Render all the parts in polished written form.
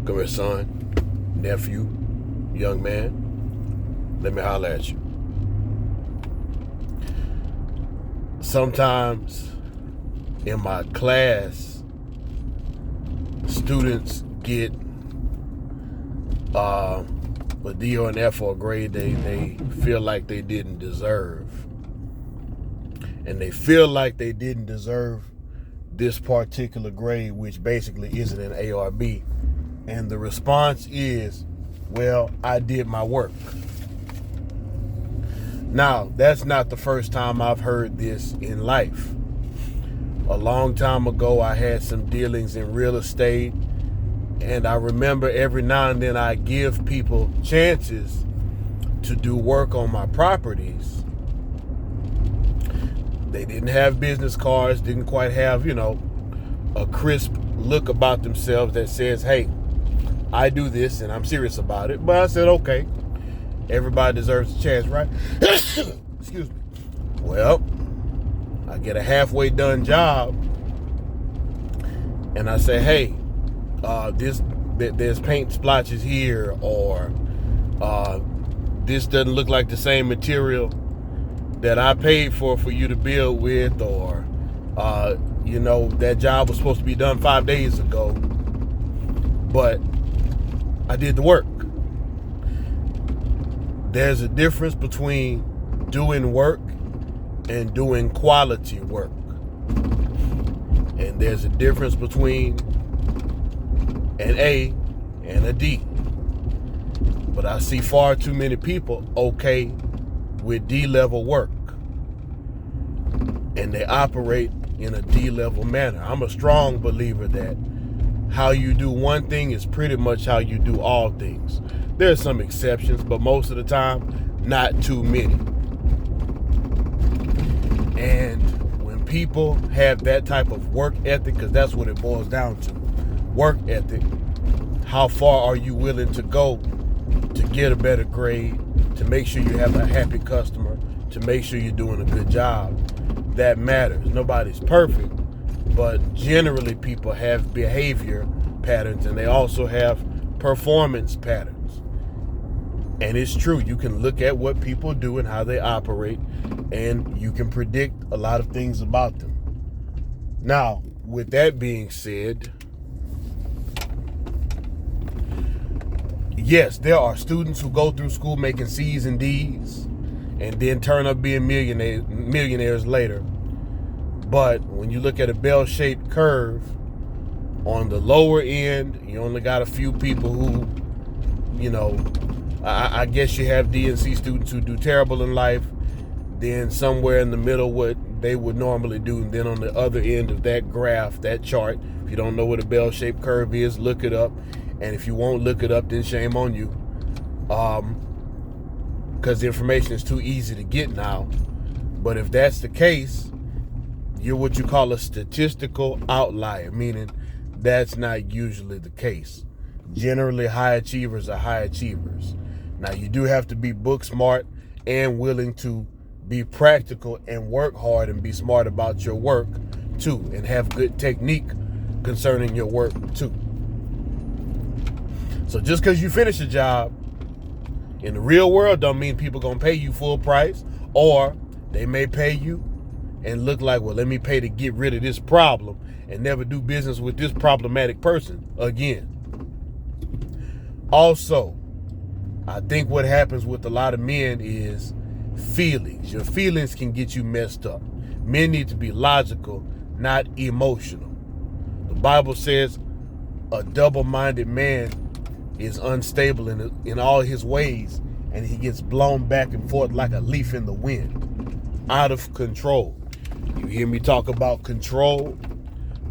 Come here, son, nephew, young man. Let me holler at you. Sometimes in my class, students get a D or an F or a grade they feel like they didn't deserve. And they feel like they didn't deserve this particular grade, which basically isn't an A or B. And the response is, well, I did my work. Now, that's not the first time I've heard this in life. A long time ago, I had some dealings in real estate, and I remember every now and then I give people chances to do work on my properties. They didn't have business cards, didn't quite have, a crisp look about themselves that says, hey, I do this and I'm serious about it. But I said, okay, everybody deserves a chance, right? Excuse me. Well, I get a halfway done job and I say, hey, there's paint splotches here, or this doesn't look like the same material that I paid for you to build with, or that job was supposed to be done 5 days ago, but I did the work. There's a difference between doing work and doing quality work. And there's a difference between an A and a D. But I see far too many people okay with D-level work. And they operate in a D-level manner. I'm a strong believer that how you do one thing is pretty much how you do all things. There's some exceptions, but most of the time, not too many. And when people have that type of work ethic, because that's what it boils down to, work ethic, how far are you willing to go to get a better grade, to make sure you have a happy customer, to make sure you're doing a good job? That matters. Nobody's perfect, but generally people have behavior patterns and they also have performance patterns. And it's true, you can look at what people do and how they operate, and you can predict a lot of things about them. Now, with that being said, yes, there are students who go through school making C's and D's and then turn up being millionaires later. But when you look at a bell-shaped curve, on the lower end, you only got a few people who, I guess you have D and C students who do terrible in life. Then somewhere in the middle, what they would normally do. And then on the other end of that graph, that chart, if you don't know what a bell-shaped curve is, look it up. And if you won't look it up, then shame on you. Because the information is too easy to get now. But if that's the case, you're what you call a statistical outlier, meaning that's not usually the case. Generally, high achievers are high achievers. Now, you do have to be book smart and willing to be practical and work hard and be smart about your work too, and have good technique concerning your work too. So just because you finish a job in the real world don't mean people gonna pay you full price, or they may pay you and look like, well, let me pay to get rid of this problem and never do business with this problematic person again. Also, I think what happens with a lot of men is feelings. Your feelings can get you messed up. Men need to be logical, not emotional. The Bible says a double-minded man is unstable in all his ways, and he gets blown back and forth like a leaf in the wind, out of control. You hear me talk about control,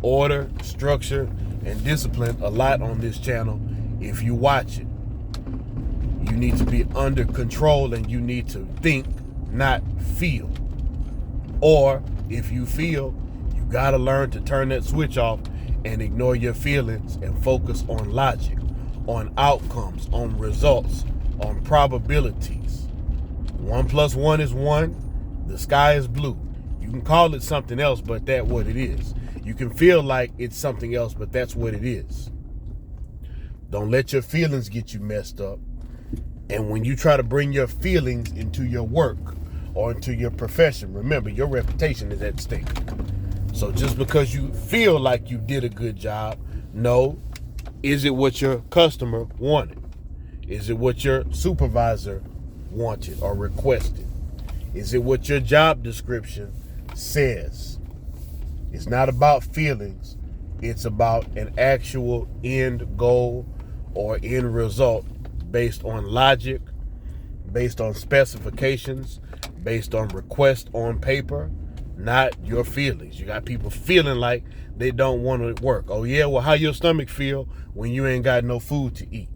order, structure, and discipline a lot on this channel. If you watch it, you need to be under control and you need to think, not feel. Or if you feel, you gotta learn to turn that switch off and ignore your feelings and focus on logic, on outcomes, on results, on probabilities. 1 + 1 is 1. The sky is blue. You can call it something else, but that's what it is. You can feel like it's something else, but that's what it is. Don't let your feelings get you messed up. And when you try to bring your feelings into your work or into your profession, remember, your reputation is at stake. So just because you feel like you did a good job, no, is it what your customer wanted? Is it what your supervisor wanted or requested? Is it what your job description says? It's not about feelings. It's about an actual end goal or end result based on logic, based on specifications, based on request on paper, not your feelings. You got people feeling like they don't want to work. Oh yeah, well, how your stomach feel when you ain't got no food to eat?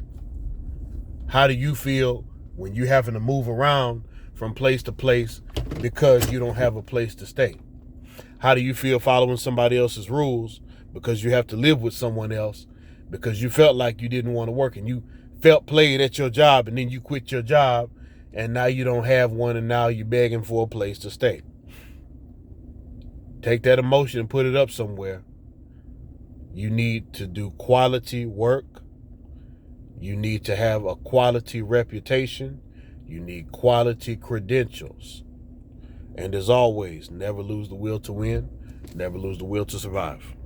How do you feel when you having to move around from place to place because you don't have a place to stay? How do you feel following somebody else's rules because you have to live with someone else because you felt like you didn't want to work and you felt played at your job and then you quit your job and now you don't have one and now you're begging for a place to stay? Take that emotion and put it up somewhere. You need to do quality work. You need to have a quality reputation. You need quality credentials. And as always, never lose the will to win, never lose the will to survive.